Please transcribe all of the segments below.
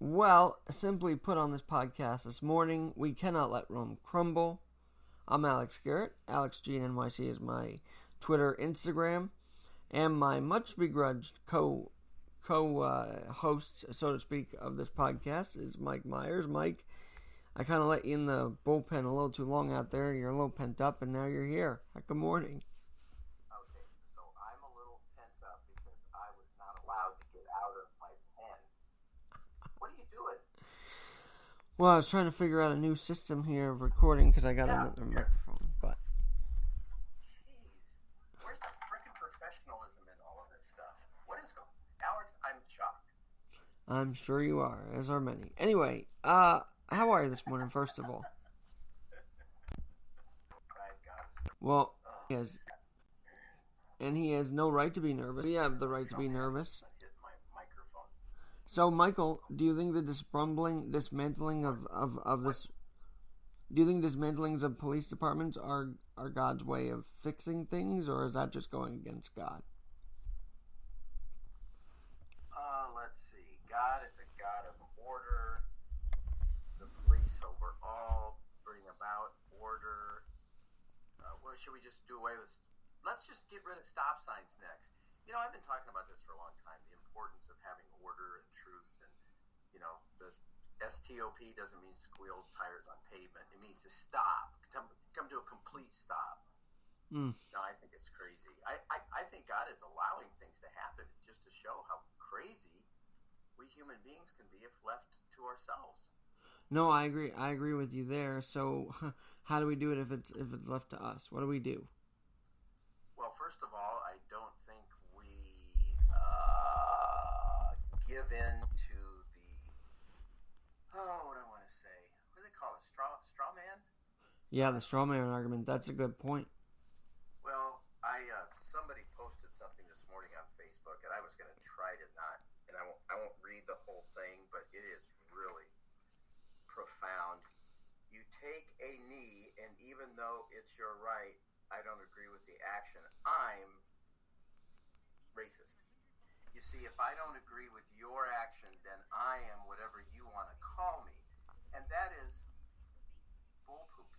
Well, simply put on this podcast this morning, we cannot let Rome crumble. I'm Alex Garrett. AlexGNYC is my Twitter, Instagram, and my much begrudged co-host, so to speak, of this podcast is Mike Myers. Mike, I kind of let you in the bullpen a little too long out there. You're a little pent up, and now you're here. Good morning. Okay, so I'm a little pent up because I was not allowed to get out of my pen. What are you doing? Well, I was trying to figure out a new system here of recording because I got another microphone, but... Jeez, where's the freaking professionalism in all of this stuff? What is going on? Alex, I'm shocked. I'm sure you are, as are many. Anyway, how are you this morning, first of all? Well, he has no right to be nervous. We have the right to be nervous. So, Michael, do you think the dismantling of police departments are God's way of fixing things, or is that just going against God? Let's see. God is a God of order. The police overall bring about order. Well, should we just do away with... Let's just get rid of stop signs next. You know, I've been talking about this for a long time, the importance of having order and truth. And, you know, the STOP doesn't mean squeal tires on pavement. It means to stop, come to a complete stop. No, I think it's crazy. I think God is allowing things to happen just to show how crazy we human beings can be if left to ourselves. No, I agree. I agree with you there. So, how do we do it if it's left to us? What do we do? Well, first of all, I don't think we give in to the what do I want to say? What do they call it? Straw man? Yeah, the straw man argument. That's a good point. Well, somebody posted something this morning on Facebook, and I was going to try to not, and I won't read the whole thing, but it is really profound. You take a knee, and even though it's your right, I don't agree with the action, I'm racist. You see, if I don't agree with your action, then I am whatever you want to call me, and that is bullpoop.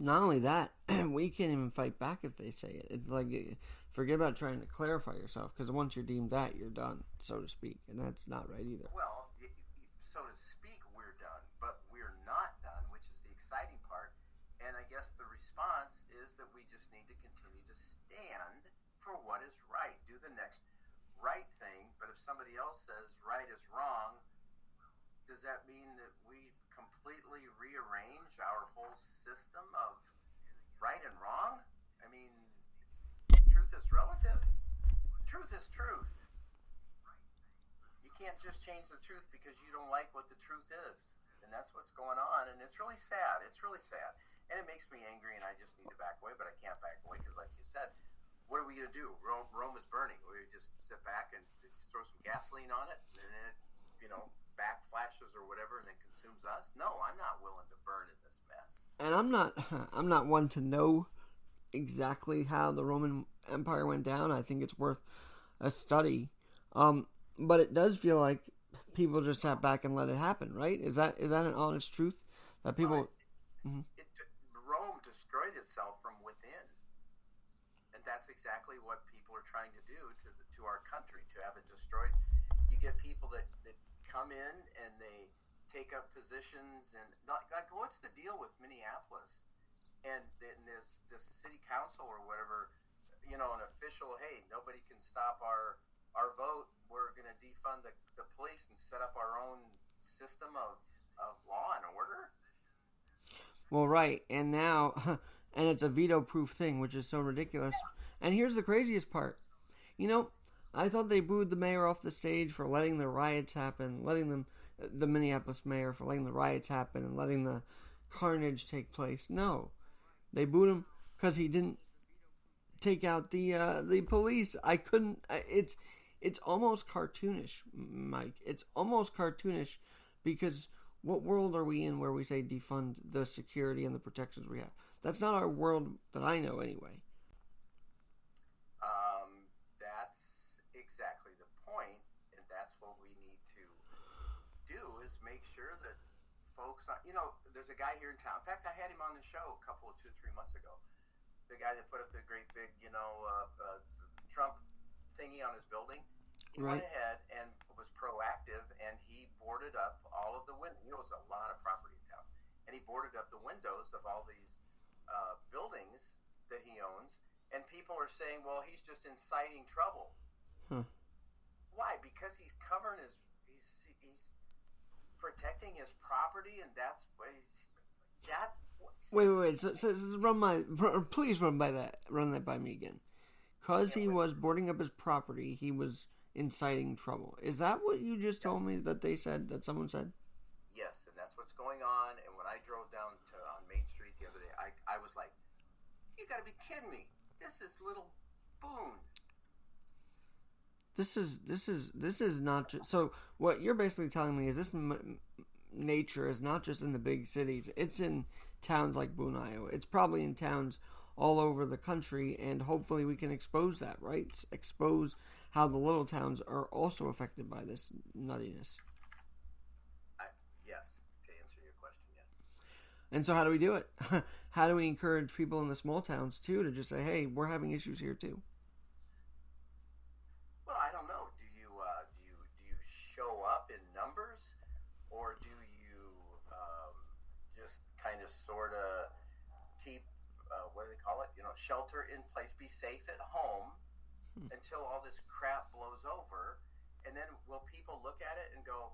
Not only that, we can't even fight back if they say it. It's like, forget about trying to clarify yourself, because once you're deemed that, you're done, so to speak, and that's not right either. Well, so to speak, we're done, but we're not done, which is the exciting part, and I guess the response is that we just need to continue to stand for what is right, do the next right thing, but if somebody else says right is wrong, does that mean that we completely rearrange our whole system of right and wrong? I mean, truth is relative. Truth is truth. You can't just change the truth because you don't like what the truth is. And that's what's going on. And it's really sad. It's really sad. And it makes me angry, and I just need to back away. But I can't back away because, like you said, what are we going to do? Rome is burning. We just sit back and just throw some gasoline on it, and then it, backflashes or whatever, and then consumes us? No, I'm not willing to burn in this mess. And I'm not one to know exactly how the Roman Empire went down. I think it's worth a study. But it does feel like people just sat back and let it happen, right? Is that an honest truth that people? Rome destroyed itself from within, and that's exactly what people are trying to do to our country, to have it destroyed. You get people that come in and they take up positions, and like what's the deal with Minneapolis and this city council or whatever? You know, an official, hey, nobody can stop our vote. We're going to defund the police and set up our own system of law and order. Well, right, and now, and it's a veto-proof thing, which is so ridiculous. And here's the craziest part. You know, I thought they booed the mayor off the stage for letting the riots happen, the Minneapolis mayor for letting the riots happen and letting the carnage take place. No, they booed him because he didn't take out the police. It's almost cartoonish, Mike. It's almost cartoonish because what world are we in where we say defund the security and the protections we have? That's not our world that I know anyway. That's exactly the point, and that's what we need to do is make there's a guy here in town. In fact, I had him on the show a couple of 2-3 months ago. The guy that put up the great big, Trump thingy on his building. He Right. went ahead and was proactive, and he boarded up all of the windows. He owns a lot of property in town, and he boarded up the windows of all these buildings that he owns. And people are saying, well, he's just inciting trouble. Huh. Why? Because he's covering he's protecting his property, and that's what Wait. So please run that by me again. Because he was boarding up his property, he was inciting trouble. Is that what you just told me that someone said? Yes, and that's what's going on. And when I drove down on Main Street the other day, I was like, you got to be kidding me. This is little Boone. This is not just, so what you're basically telling me is this nature is not just in the big cities. It's in towns like Boone, Iowa. It's probably in towns all over the country, and hopefully we can expose that, right? Expose how the little towns are also affected by this nuttiness. Yes, to answer your question, yes. And so how do we do it? How do we encourage people in the small towns, too, to just say, hey, we're having issues here, too? Well, I don't know. Do you show up in numbers, or do you just kind of sort of keep what do they call it? Shelter in place, be safe at home until all this crap blows over, and then will people look at it and go,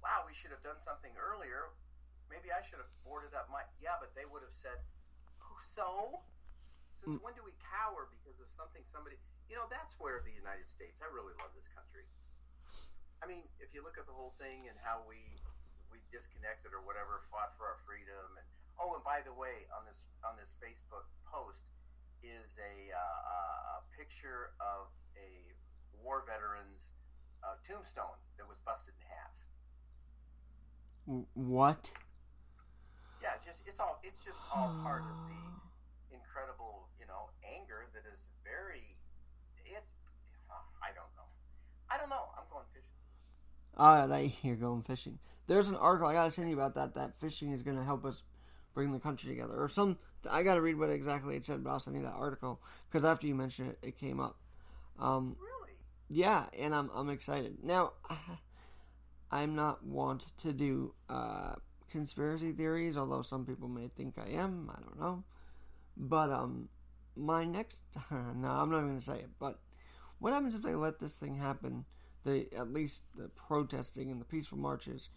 "Wow, we should have done something earlier. Maybe I should have boarded up my." Yeah, but they would have said, "So, since when do we cower because of something somebody?" That's where the United States. I really love this country. I mean, if you look at the whole thing and how we disconnected or whatever, fought for our freedom, and by the way, on this Facebook post is a picture of a war veteran's tombstone that was busted in half. What? Yeah, it's just all part of the incredible, anger that is very. I don't know. I'm going fishing. You're going fishing. There's an article I gotta send you about that. That fishing is gonna help us bring the country together, or some. I gotta read what exactly it said, but I'll send you that article because after you mentioned it, it came up. Really? Yeah, and I'm excited. Now, I'm not want to do conspiracy theories, although some people may think I am. I don't know. But my next no, I'm not even gonna say it. But what happens if they let this thing happen? At least the protesting and the peaceful marches,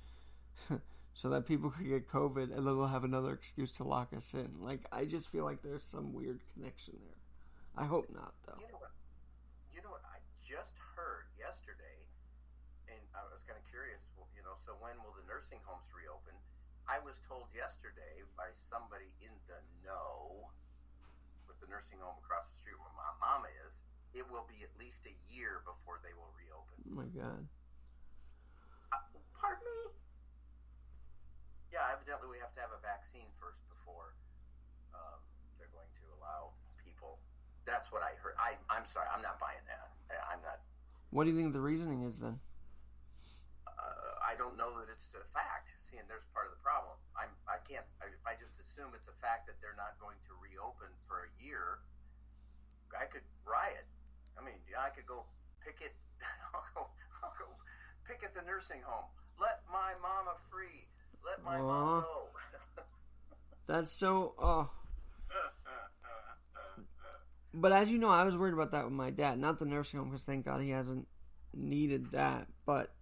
so that people could get COVID, and then they'll have another excuse to lock us in. Like, I just feel like there's some weird connection there. I hope not, though. You know what? I just heard yesterday, and I was kind of curious. So when will the nursing homes reopen? I was told yesterday by somebody in the know, with the nursing home across the street where my mama is, it will be at least a year before they will reopen. Oh my God. Pardon me? Yeah, evidently we have to have a vaccine first before they're going to allow people. That's what I heard. I'm sorry, I'm not buying that. I'm not. What do you think the reasoning is then? I don't know that it's a fact. See, and there's part of the problem. I can't. If I just assume it's a fact that they're not going to reopen for a year, I could riot. I mean, I could go picket. I'll go picket the nursing home. Let my mama free. Let my mom go. That's so. But as you know, I was worried about that with my dad. Not the nursing home, because thank God he hasn't needed that. But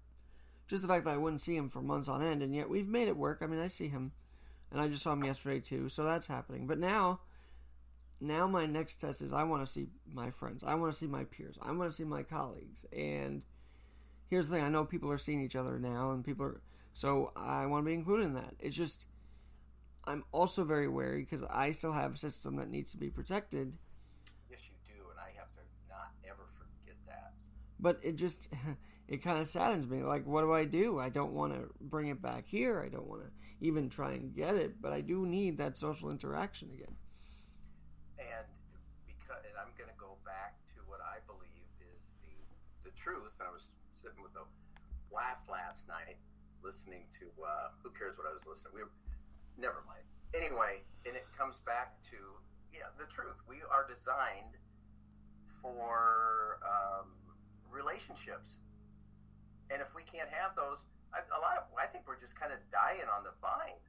just the fact that I wouldn't see him for months on end, and yet we've made it work. I mean, I see him, and I just saw him yesterday too, so that's happening. But now my next test is I want to see my friends. I want to see my peers. I want to see my colleagues. And here's the thing. I know people are seeing each other now, and so I want to be included in that. It's just, I'm also very wary because I still have a system that needs to be protected. Yes, you do, and I have to not ever forget that. But it just, it kind of saddens me. Like, what do? I don't want to bring it back here. I don't want to even try and get it, but I do need that social interaction again. And I'm going to go back to what I believe is the truth. I was sitting with a wife last night, listening to, who cares what I was listening? Never mind. Anyway, and it comes back to, the truth. We are designed for relationships. And if we can't have those, I think we're just kind of dying on the vine.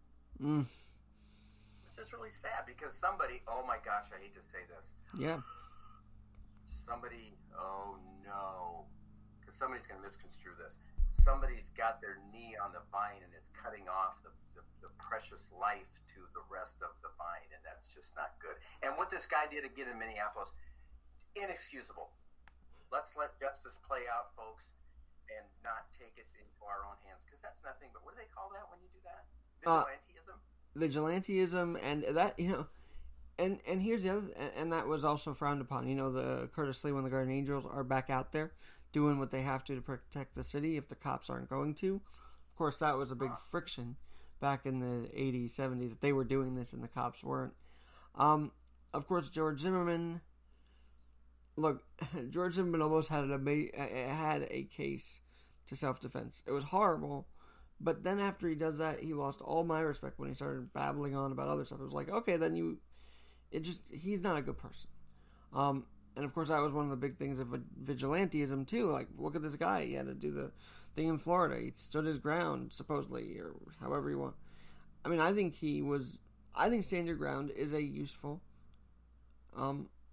It's just really sad because somebody, oh my gosh, I hate to say this. Yeah. Somebody, oh no, because somebody's going to misconstrue this. Somebody's got their knee on the vine and it's cutting off the precious life to the rest of the vine, and that's just not good. And what this guy did again in Minneapolis, inexcusable. Let's let justice play out, folks, and not take it into our own hands, because that's nothing but, what do they call that when you do that? Vigilantism? Vigilantism, and that, and here's the other, and that was also frowned upon. The Curtis Lee and the Guardian Angels are back out there doing what they have to protect the city if the cops aren't going to. Of course, that was a big friction back in the 80s, 70s, that they were doing this and the cops weren't. Of course, George Zimmerman. Look, George Zimmerman almost had a case to self-defense. It was horrible, but then after he does that, he lost all my respect when he started babbling on about other stuff. It was like, okay, then he's not a good person. And of course, that was one of the big things of vigilantism too. Like, look at this guy; he had to do the thing in Florida. He stood his ground, supposedly, or however you want. I mean, I think stand your ground is a useful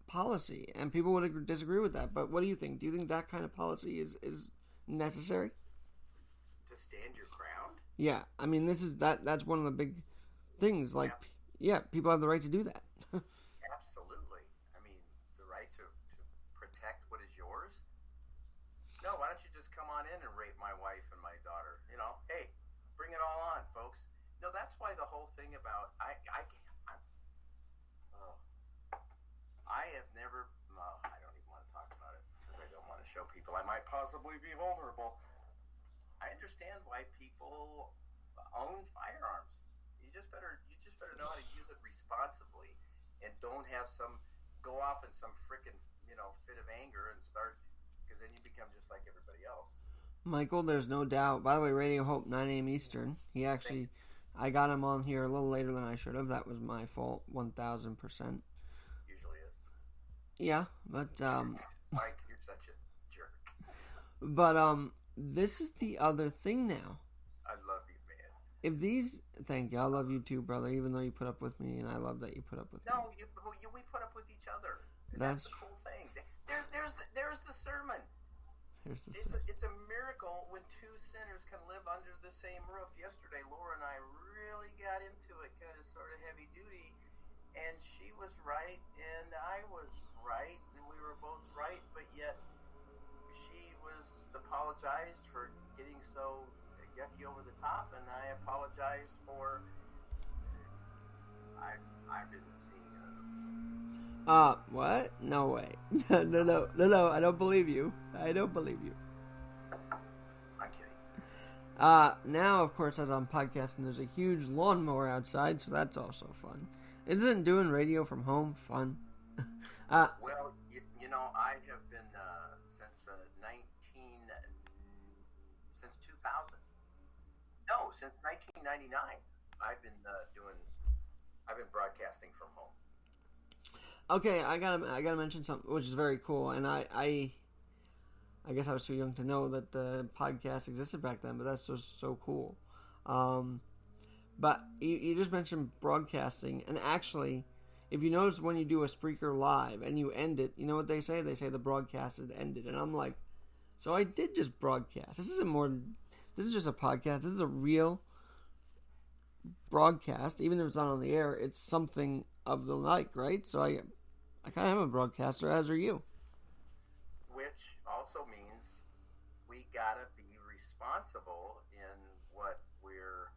policy, and people would disagree with that. But what do you think? Do you think that kind of policy is necessary? To stand your ground? Yeah, I mean, that's one of the big things. Like, people have the right to do that. Absolutely. I mean, the right to protect what is yours. No, why don't you just come on in and rape my wife and my daughter? Hey, bring it all on, folks. No, that's why the whole thing about I have never. I don't even want to talk about it because I don't want to show people I might possibly be vulnerable. I understand why people own firearms. You just better know how to use it responsibly, and don't have go off in some frickin' fit of anger and start, because then you become just like everybody else. Michael, there's no doubt. By the way, Radio Hope, 9 a.m. Eastern. He actually, I got him on here a little later than I should have. That was my fault, 1,000%. Usually is. Yeah, but Mike, you're such a jerk. But this is the other thing now. I love you, man. Thank you. I love you too, brother. Even though you put up with me, and I love that you put up with me. No, we put up with each other. That's the cool thing. There's the sermon. It's a miracle when two sinners can live under the same roof. Yesterday, Laura and I really got into it, kind of sort of heavy duty, and she was right, and I was right, and we were both right, but yet she apologized for getting so yucky over the top, and I apologized for I've been seeing what? No way. No, I don't believe you. I'm kidding. Now, of course, as I'm podcasting, there's a huge lawnmower outside, so that's also fun. Isn't doing radio from home fun? Well, I have been since 2000. No, since 1999. I've been broadcasting from home. Okay, I gotta mention something which is very cool, and I guess I was too young to know that the podcast existed back then, but that's just so cool. But you just mentioned broadcasting, and actually, if you notice when you do a Spreaker Live and you end it, you know what they say? They say the broadcast had ended, and I'm like, so I did just broadcast. This is just a podcast. This is a real broadcast, even if it's not on the air. It's something of the like, right? So I kind of am a broadcaster, as are you. Which also means we gotta be responsible in what we're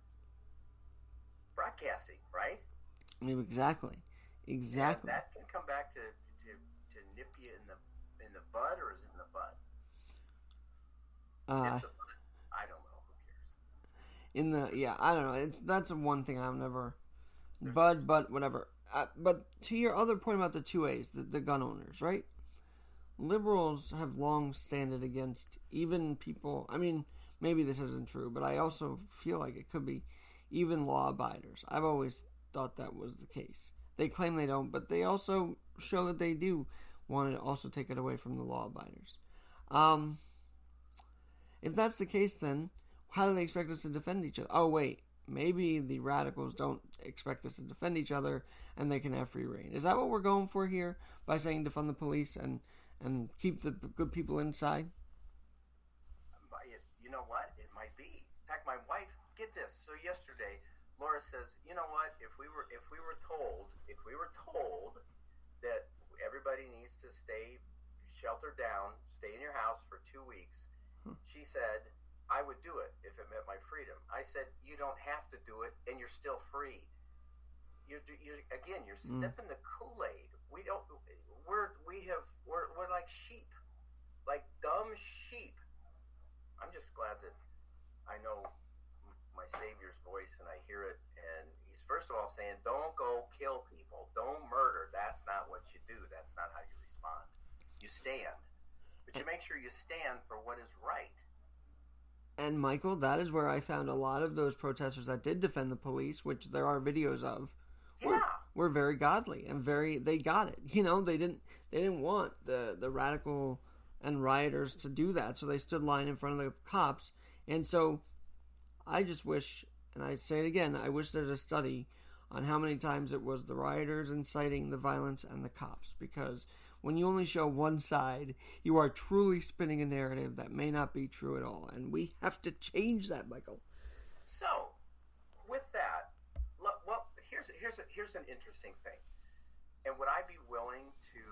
broadcasting, right? I mean, exactly. And that can come back to nip you in the bud, or is it in the butt? I don't know. Who cares? I don't know. That's one thing I've never. Bud, whatever. But to your other point about the 2As, the gun owners, right? Liberals have long standed against even people. I mean, maybe this isn't true, but I also feel like it could be even law abiders. I've always thought that was the case. They claim they don't, but they also show that they do want to also take it away from the law abiders. If that's the case, then how do they expect us to defend each other? Oh, wait. Maybe the radicals don't expect us to defend each other and they can have free reign. Is that what we're going for here by saying defund the police and keep the good people inside? You know what? It might be. In fact, my wife, get this. So yesterday, Laura says, you know what? If we were told that everybody needs to stay sheltered down, stay in your house for 2 weeks, she said, I would do it if it meant my freedom. I said, you don't have to do it, and you're still free. You're sipping the Kool-Aid. We're like sheep, like dumb sheep. I'm just glad that I know my Savior's voice and I hear it, and he's first of all saying, don't go kill people, don't murder. That's not what you do. That's not how you respond. You stand, but you make sure you stand for what is right. And Michael, that is where I found a lot of those protesters that did defend the police, which there are videos of. Yeah. Were very godly and they got it. They didn't want the radical and rioters to do that, so they stood line in front of the cops. And so I just wish, and I say it again, I wish there's a study on how many times it was the rioters inciting the violence and the cops, because when you only show one side, you are truly spinning a narrative that may not be true at all. And we have to change that, Michael. So, with that, well, here's an interesting thing. And would I be willing to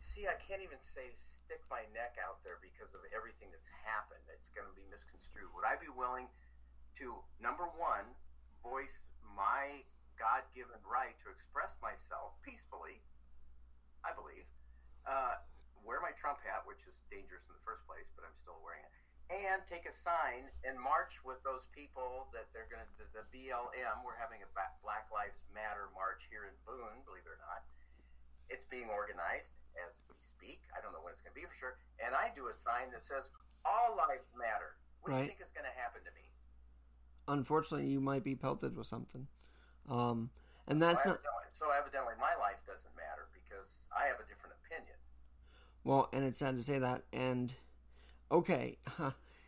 see, I can't even say stick my neck out there because of everything that's happened. It's going to be misconstrued. Would I be willing to, number one, voice my God-given right to express myself peacefully, I believe, wear my Trump hat, which is dangerous in the first place, but I'm still wearing it, and take a sign and march with those people that they're going to, the BLM, we're having a Black Lives Matter march here in Boone, believe it or not. It's being organized as we speak. I don't know when it's going to be for sure. And I do a sign that says, all lives matter. What do you think is going to happen to me? Unfortunately, you might be pelted with something. And that's so evidently my life doesn't matter because I have a different opinion. Well, and it's sad to say that. And okay,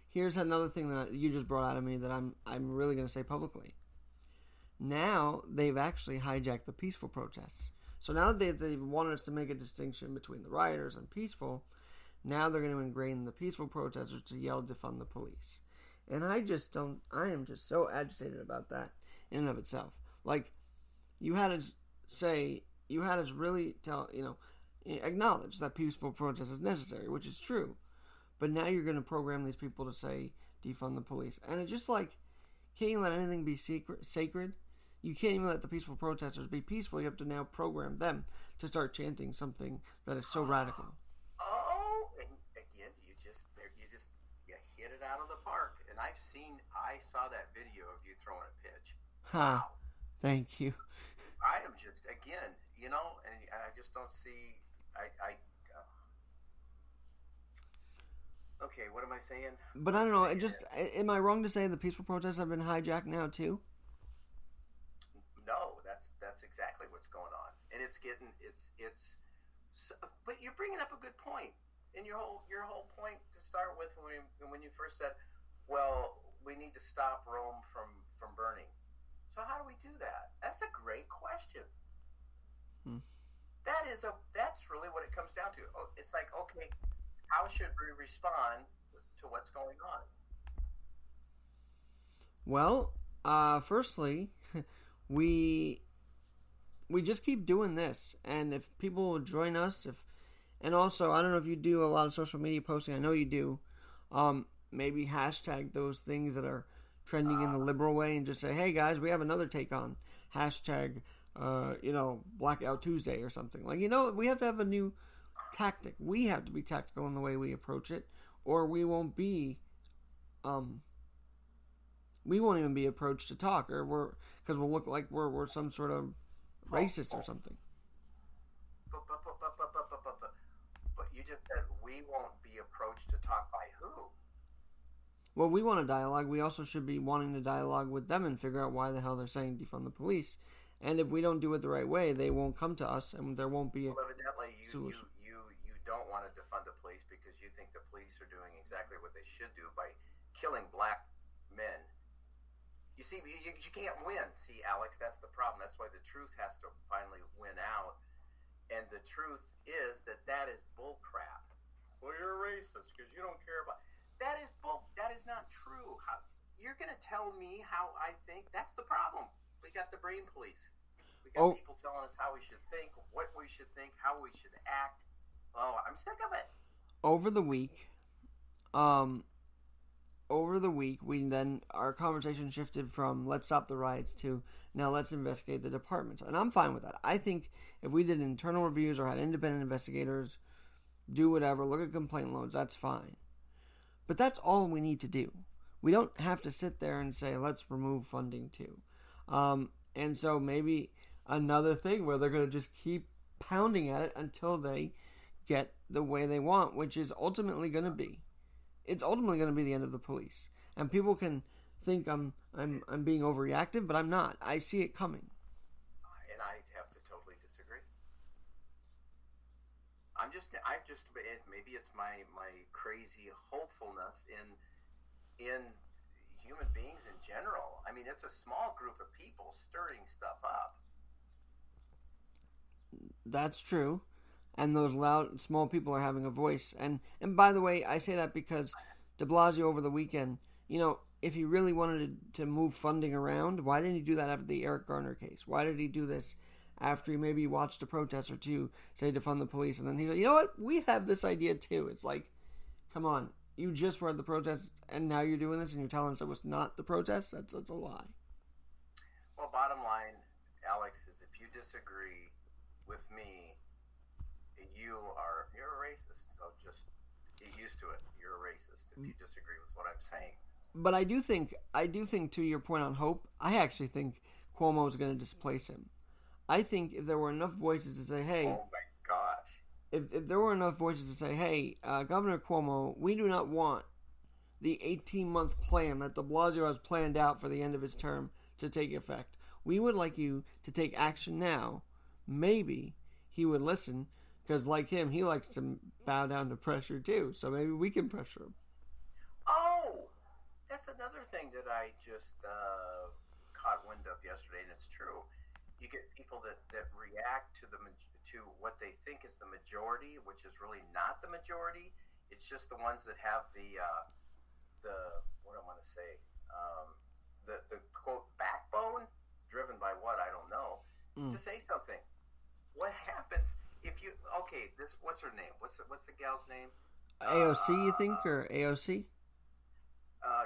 here's another thing that you just brought out of me that I'm really going to say publicly. Now they've actually hijacked the peaceful protests. So now that they've wanted us to make a distinction between the rioters and peaceful, now they're going to ingrain the peaceful protesters to yell defund the police. And I am just so agitated about that in and of itself. Like, you had us really acknowledge that peaceful protest is necessary, which is true. But now you're going to program these people to say defund the police. And it's just like, can't you let anything be sacred? You can't even let the peaceful protesters be peaceful. You have to now program them to start chanting something that is so radical. Oh, and again, you hit it out of the park. And I saw that video of you throwing a pitch. Wow. Thank you. I am just, again, and I just don't see, okay, what am I saying? But I don't know, am I wrong to say the peaceful protests have been hijacked now too? No, that's exactly what's going on. And but you're bringing up a good point. And your whole point to start with when you first said, well, we need to stop Rome from burning. So how do we do that? That's a great question. That's really what it comes down to. It's like, okay, how should we respond to what's going on? Well, firstly, we just keep doing this, and if people will join us, and also, I don't know if you do a lot of social media posting. I know you do. Maybe hashtag those things that are trending in the liberal way, and just say, "Hey guys, we have another take on hashtag, Blackout Tuesday or something." Like, we have to have a new tactic. We have to be tactical in the way we approach it, or we won't be. We won't even be approached to talk, because we'll look like we're some sort of racist or something. But you just said we won't be approached to talk by who? Well, we want a dialogue. We also should be wanting to dialogue with them and figure out why the hell they're saying defund the police. And if we don't do it the right way, they won't come to us, and there won't be a evidently, solution. You don't want to defund the police because you think the police are doing exactly what they should do by killing black men. You see, you can't win. See, Alex, that's the problem. That's why the truth has to finally win out. And the truth is that is bull crap. Well, you're a racist because you don't care about... That is bull. That is not true. You're going to tell me how I think? That's the problem. We got the brain police. We got people telling us how we should think, what we should think, how we should act. Oh, I'm sick of it. Over the week, our conversation shifted from let's stop the riots to now let's investigate the departments. And I'm fine with that. I think if we did internal reviews or had independent investigators do whatever, look at complaint loads, that's fine. But that's all we need to do. We don't have to sit there and say, let's remove funding too. And so maybe another thing where they're going to just keep pounding at it until they get the way they want, which is ultimately going to be. It's ultimately going to be the end of the police. And people can think I'm being overreactive, but I'm not. I see it coming. And I have to totally disagree. Maybe it's my crazy hopefulness in human beings in general. I mean, it's a small group of people stirring stuff up. That's true. And those loud, small people are having a voice. And by the way, I say that because de Blasio over the weekend, if he really wanted to move funding around, why didn't he do that after the Eric Garner case? Why did he do this after he maybe watched a protest or two say defund the police? And then he's like, you know what? We have this idea too. It's like, come on. You just were at the protest and now you're doing this and you're telling us it was not the protest? That's a lie. Well, bottom line, Alex, is if you disagree with me, you're a racist. So just get used to it. You're a racist if you disagree with what I'm saying. But I do think to your point on hope, I actually think Cuomo is going to displace him. I think if there were enough voices to say, hey... Oh my gosh. If there were enough voices to say, hey, Governor Cuomo, we do not want the 18-month plan that de Blasio has planned out for the end of his term to take effect. We would like you to take action now. Maybe he would listen, because like him, he likes to bow down to pressure too. So maybe we can pressure him. Oh, that's another thing that I just caught wind of yesterday, and it's true. You get people that react to what they think is the majority, which is really not the majority. It's just the ones that have the what I want to say, the quote backbone, driven by what I don't know, to say something. What happens if you what's her name? What's the gal's name? AOC, you think, or AOC?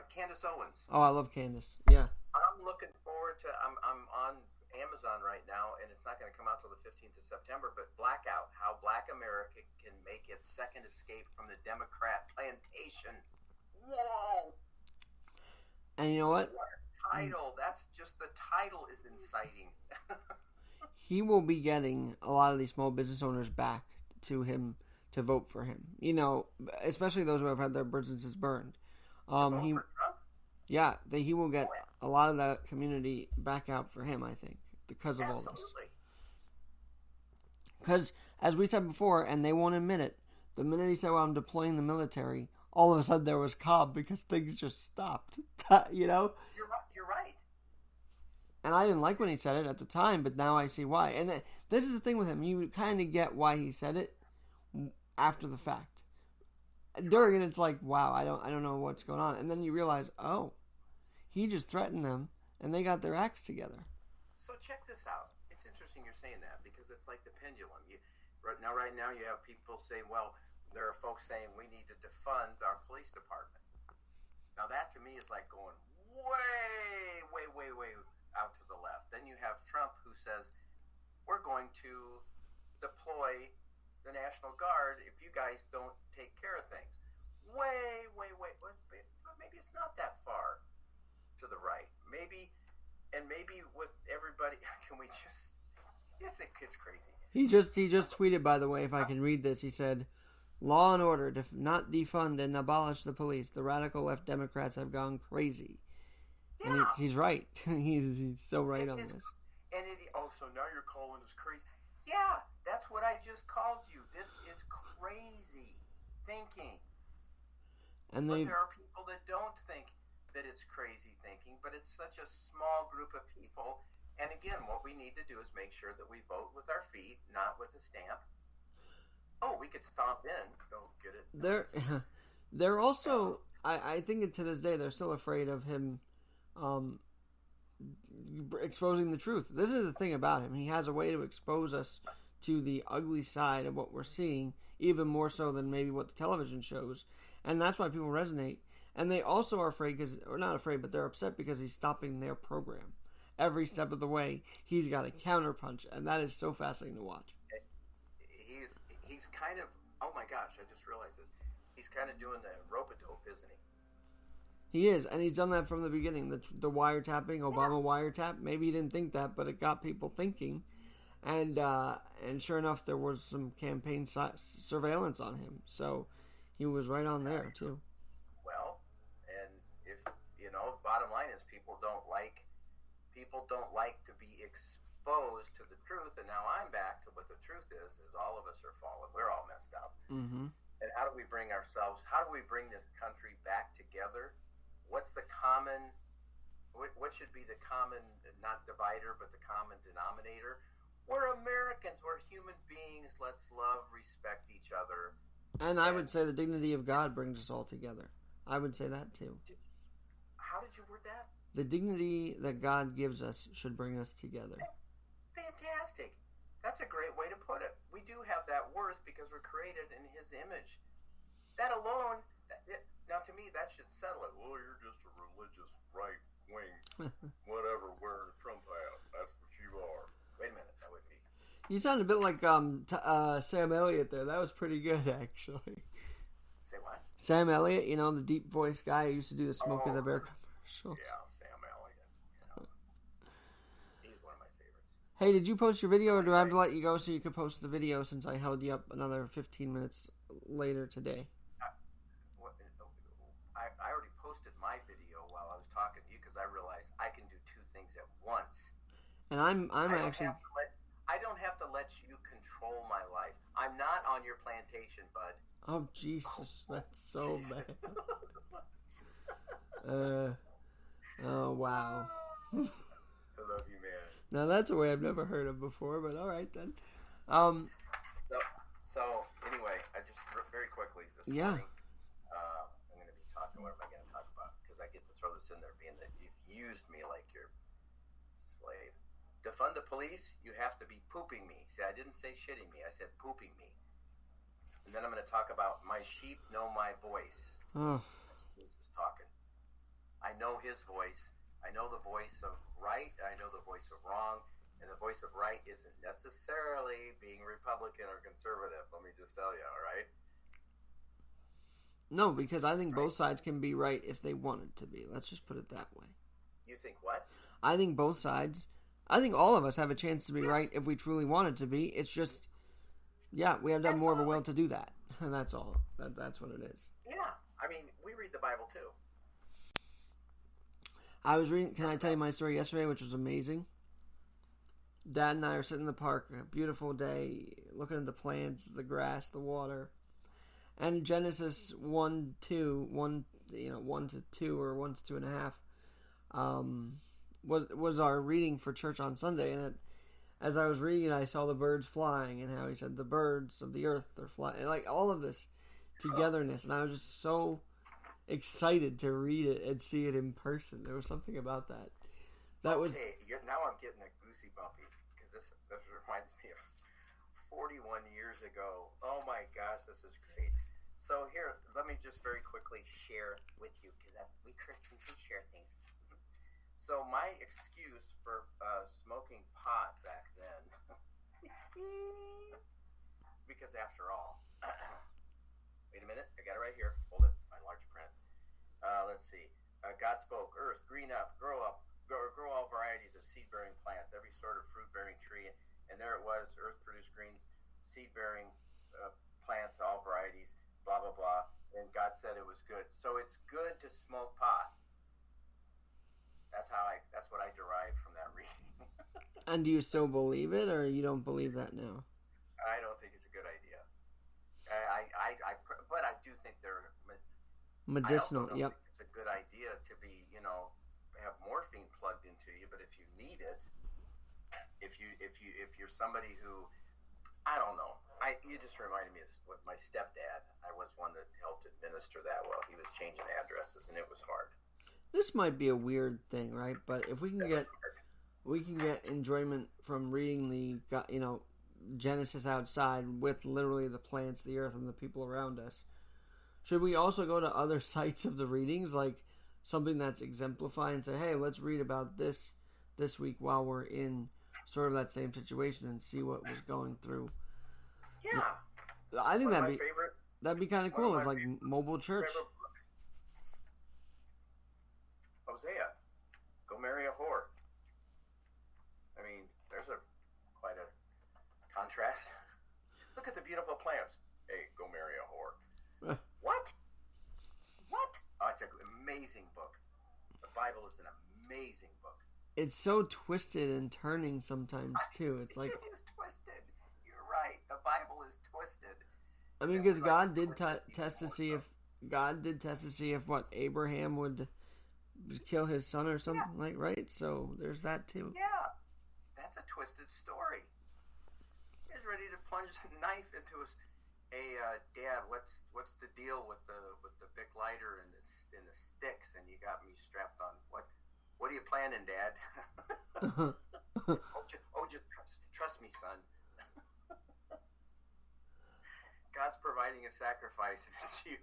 Candace Owens. Oh, I love Candace. Yeah. I'm looking forward to. I'm on Amazon right now, and it's not going to come out till the 15th of September. But Blackout: How Black America Can Make Its Second Escape from the Democrat Plantation. Whoa! And you know what? What a title! That's just the title is inciting. He will be getting a lot of these small business owners back to him to vote for him. Especially those who have had their businesses burned. He will get a lot of that community back out for him, I think, because of all this. Because, as we said before, and they won't admit it, the minute he said, well, I'm deploying the military, all of a sudden there was Cobb because things just stopped. You're right. And I didn't like when he said it at the time, but now I see why. And this is the thing with him. You kind of get why he said it after the fact. During it, it's like, wow, I don't know what's going on. And then you realize, oh, he just threatened them, and they got their acts together. So check this out. It's interesting you're saying that, because it's like the pendulum. Right now you have people saying, well, there are folks saying we need to defund our police department. Now that to me is like going way, way, way, way out to the left. Then you have Trump who says, we're going to deploy the National Guard if you guys don't take care of things. Way. Maybe it's not that far to the right. Maybe with everybody, can we just? It's crazy. He just tweeted, by the way, if I can read this. He said, Law and order, not defund and abolish the police. The radical left Democrats have gone crazy. Yeah. And he's right. he's so right on this. And so now you're calling us crazy. Yeah, that's what I just called you. This is crazy thinking. But there are people that don't think that it's crazy thinking, but it's such a small group of people. And again, what we need to do is make sure that we vote with our feet, not with a stamp. Oh, we could stomp in. Don't get it. They're also, I think to this day, they're still afraid of him exposing the truth. This is the thing about him. He has a way to expose us to the ugly side of what we're seeing, even more so than maybe what the television shows. And that's why people resonate. And they also are afraid, or not afraid, but they're upset because he's stopping their program. Every step of the way, he's got a counterpunch, and that is so fascinating to watch. He's kind of, oh my gosh, I just realized this. He's kind of doing the rope-a-dope, isn't he? He is, and he's done that from the beginning. The wiretapping, Obama wiretap. Maybe he didn't think that, but it got people thinking. And sure enough, there was some campaign surveillance on him. So he was right on there, too. Well, and if, bottom line is people don't like to be exposed to the truth. And now I'm back to what the truth is all of us are fallen. We're all messed up. Mm-hmm. And how do we bring this country back together? What's the common, what should be the common, not divider, but the common denominator? We're Americans. We're human beings. Let's love, respect each other. And I would say the dignity of God brings us all together. I would say that too. How did you word that? The dignity that God gives us should bring us together. Fantastic. That's a great way to put it. We do have that worth because we're created in His image. That alone, now to me, that should settle it. Well, you're just a religious right-wing, whatever, wearing a Trump hat. That's what you are. Wait a minute, that would be. You sound a bit like Sam Elliott there. That was pretty good, actually. Say what? Sam Elliott, the deep voice guy who used to do the Smokey the Bear commercials. Yeah, Sam Elliott. He's one of my favorites. Hey, did you post your video, or do I have to let you go so you could post the video since I held you up another 15 minutes later today? I already posted my video while I was talking to you because I realized I can do two things at once. And I don't have to let you control my life. I'm not on your plantation, bud. Oh, Jesus. That's so bad. Oh, wow. I love you, man. Now, that's a way I've never heard of before, but all right, then. So anyway, I just, very quickly, this morning, I'm going to be talking, what am I going to talk about? Because I get to throw this in there, being that you've used me like your slave. Defund the police, you have to be pooping me. See, I didn't say shitting me, I said pooping me. And then I'm going to talk about my sheep know my voice. Oh. That's Jesus talking. I know his voice. I know the voice of right. I know the voice of wrong. And the voice of right isn't necessarily being Republican or conservative. Let me just tell you, all right? No, because I think both sides can be right if they wanted to be. Let's just put it that way. You think what? I think both sides. I think all of us have a chance to be right if we truly wanted to be. It's just, we have done more of a will to do that. And that's all. That's what it is. Yeah. I mean, we read the Bible too. I was reading, can I tell you my story yesterday, which was amazing? Dad and I are sitting in the park, a beautiful day, looking at the plants, the grass, the water. And Genesis 1 to 2, or 1 to 2.5, was our reading for church on Sunday. And as I was reading, I saw the birds flying, and how he said the birds of the earth are flying, like all of this togetherness. And I was just so excited to read it and see it in person. There was something about that. Now I'm getting a goosey bumpy because this reminds me of 41 years ago. Oh my gosh, this is great. So here, let me just very quickly share with you because we Christians share things. So my excuse for smoking pot back then, because after all, wait a minute, I got it right here. Hold it, my large print. Let's see. God spoke, earth, green up, grow all varieties of seed-bearing plants, every sort of fruit-bearing tree. And there it was, earth produced green, seed-bearing plants, all varieties. God said it was good. So it's good to smoke pot. That's what I derived from that reading. And do you still believe it, or you don't believe that now? I don't think it's a good idea. But I do think they're. Medicinal, I also don't yep. think it's a good idea to be, have morphine plugged into you. But if you need it, if you're somebody who, I don't know. You just reminded me of with my stepdad. I was one that helped administer that while he was changing addresses, and it was hard. This might be a weird thing, right? But if we can get enjoyment from reading the Genesis outside with literally the plants, the earth, and the people around us. Should we also go to other sites of the readings, like something that's exemplified, and say, "Hey, let's read about this week while we're in sort of that same situation and see what was going through"? Yeah, I think that'd be kind of cool. It's like mobile church. Hosea, go marry a whore. I mean, there's quite a contrast. Look at the beautiful plants. Hey, go marry a whore. What? Oh, it's an amazing book. The Bible is an amazing book. It's so twisted and turning sometimes too. It's like it is twisted. You're right. The Bible is twisted. I mean, because God did test to see if what Abraham would kill his son or something, like, right? So there's that too. Yeah, that's a twisted story. He's ready to plunge a knife into his. Hey, Dad, what's the deal with the big lighter and the sticks? And you got me strapped on. What are you planning, Dad? Just trust me, son. God's providing a sacrifice, and it's you.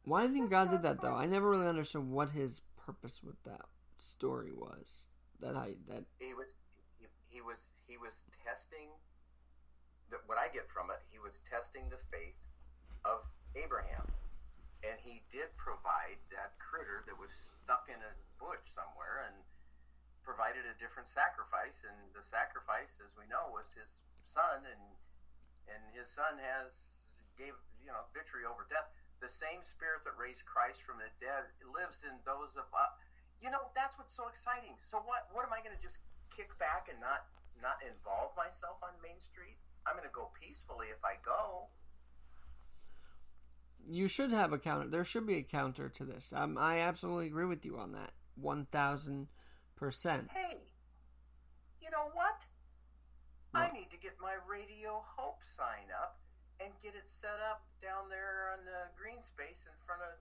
Why do you think God did that, though? I never really understood what his purpose with that story was. He was testing. What I get from it, he was testing the faith of Abraham, and he did provide that critter that was stuck in a bush somewhere, and provided a different sacrifice. And the sacrifice, as we know, was his son, and his son gave victory over death. The same spirit that raised Christ from the dead lives in those of us. That's what's so exciting. So what am I going to just kick back and not involve myself on Main Street? I'm going to go peacefully if I go. You should have a counter. There should be a counter to this. I absolutely agree with you on that. 1,000%. Hey, you know what? I need to get my Radio Hope sign up and get it set up down there on the green space in front of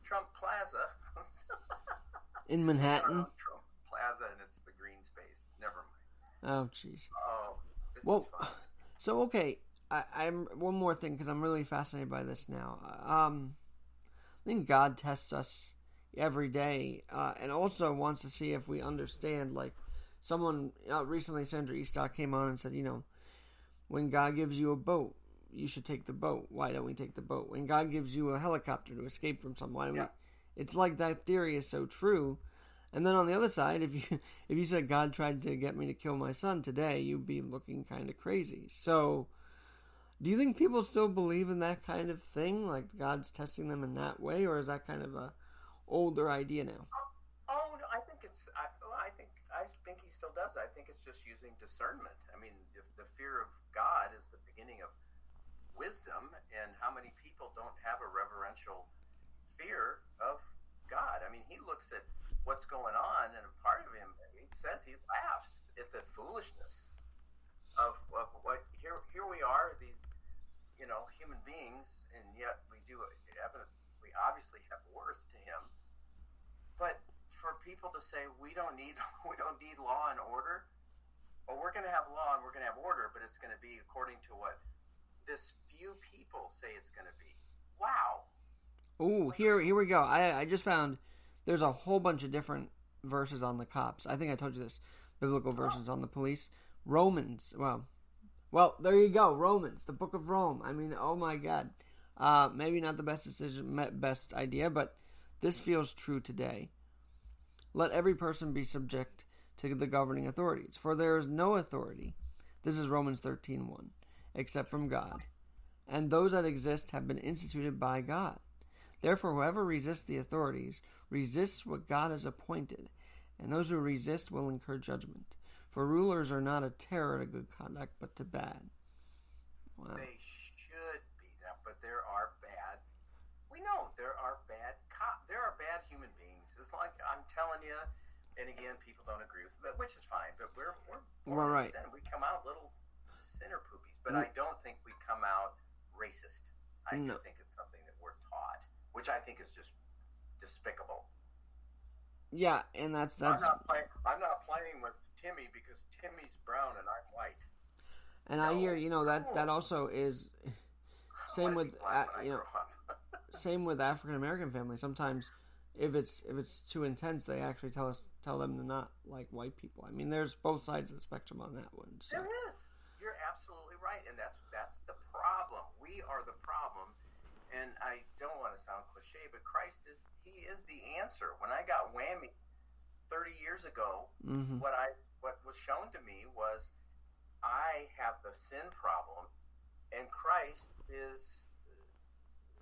Trump Plaza. In Manhattan? Trump Plaza, and it's the green space. Never mind. Oh, jeez. Oh, this is fun. So, okay, I'm one more thing, because I'm really fascinated by this now. I think God tests us every day, and also wants to see if we understand. Like, someone recently, Sandra Eastock, came on and said, when God gives you a boat, you should take the boat. Why don't we take the boat? When God gives you a helicopter to escape from someone, why don't we? It's like that theory is so true. And then on the other side, if you said God tried to get me to kill my son today, you'd be looking kind of crazy. So, do you think people still believe in that kind of thing, like God's testing them in that way, or is that kind of a older idea now? Oh no, I think he still does. I think it's just using discernment. I mean, if the fear of God is the beginning of wisdom, and how many people don't have a reverential fear of God? I mean, he looks at what's going on, and a part of him, he says he laughs at the foolishness of what here we are, these human beings, and yet we obviously have worth to him. But for people to say we don't need law and order, well, we're going to have law and we're going to have order, but it's going to be according to what this few people say it's going to be. Wow. Ooh, here we go. I just found there's a whole bunch of different verses on the cops. I think I told you this. Biblical verses on the police. Romans. Well, there you go. Romans, the book of Rome. I mean, oh my God. Maybe not the best idea, but this feels true today. Let every person be subject to the governing authorities, for there is no authority. This is Romans 13:1, except from God. and those that exist have been instituted by God. Therefore, whoever resists the authorities resists what God has appointed, and those who resist will incur judgment. For rulers are not a terror to good conduct, but to bad. Wow. They should be, but there are bad. We know there are bad cops. There are bad human beings. It's like I'm telling you, and again, people don't agree with it, which is fine. But we're right. Sin. We come out little sinner poopies, but I don't think we come out racist. I do think it's something that we're taught, which I think is just despicable. Yeah, and that's. I'm not playing with Timmy because Timmy's brown and I'm white. And I hear, that also is same with same with African American families. Sometimes if it's too intense, they actually tell them to not like white people. I mean, there's both sides of the spectrum on that one. So. There is. You're absolutely right, and that's the problem. We are the problem, and I don't want to sound cliche, but Christ is the answer. When I got whammy 30 years ago, what was shown to me was I have the sin problem, and Christ is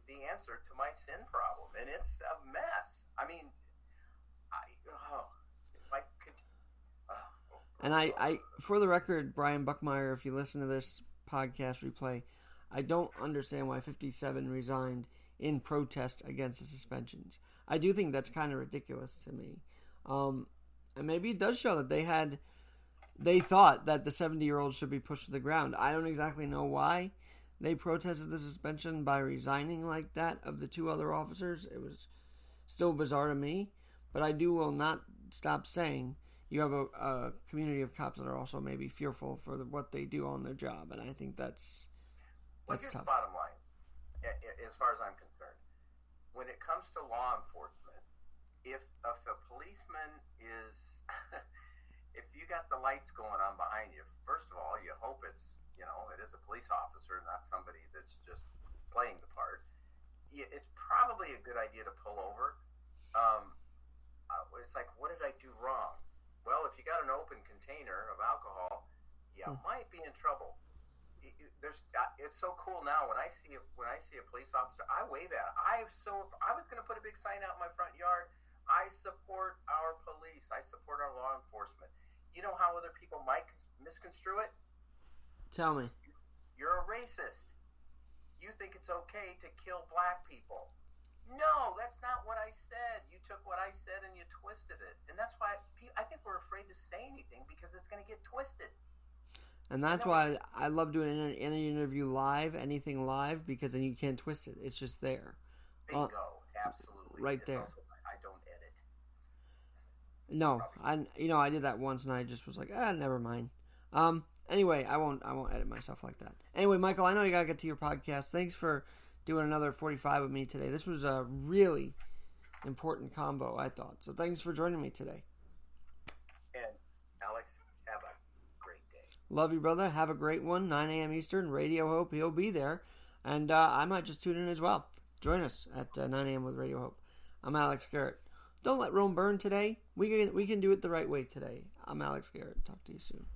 the answer to my sin problem, and it's a mess. I mean, I for the record, Brian Buckmeyer, if you listen to this podcast replay, I don't understand why 57 resigned in protest against the suspensions. I do think that's kind of ridiculous to me. And maybe it does show that they thought that the 70-year-old should be pushed to the ground. I don't exactly know why they protested the suspension by resigning like that of the two other officers. It was still bizarre to me, but I will not stop saying you have a community of cops that are also maybe fearful for what they do on their job, and I think that's here's tough. The bottom line, as far as I'm concerned. When it comes to law enforcement, if a policeman is, if you got the lights going on behind you, first of all, you hope it is a police officer, not somebody that's just playing the part. It's probably a good idea to pull over. It's like, what did I do wrong? Well, if you got an open container of alcohol, you might be in trouble. It's so cool now. When I see a police officer, I wave at. I was going to put a big sign out in my front yard. I support our police. I support our law enforcement. You know how other people might misconstrue it? Tell me. You're a racist. You think it's okay to kill black people. No, that's not what I said. You took what I said and you twisted it. And that's why I think we're afraid to say anything because it's going to get twisted. And that's why I love doing any interview live, anything live, because then you can't twist it. It's just there. Bingo. Absolutely. Right there. Also, I don't edit. No, I did that once and I just was like, never mind. Anyway, I won't edit myself like that. Anyway, Michael, I know you gotta get to your podcast. Thanks for doing another 45 with me today. This was a really important combo, I thought. So thanks for joining me today. And Alex, have a great day. Love you, brother. Have a great one. 9 a.m. Eastern. Radio Hope. He'll be there, and I might just tune in as well. Join us at 9 a.m. with Radio Hope. I'm Alex Garrett. Don't let Rome burn today. We can do it the right way today. I'm Alex Garrett. Talk to you soon.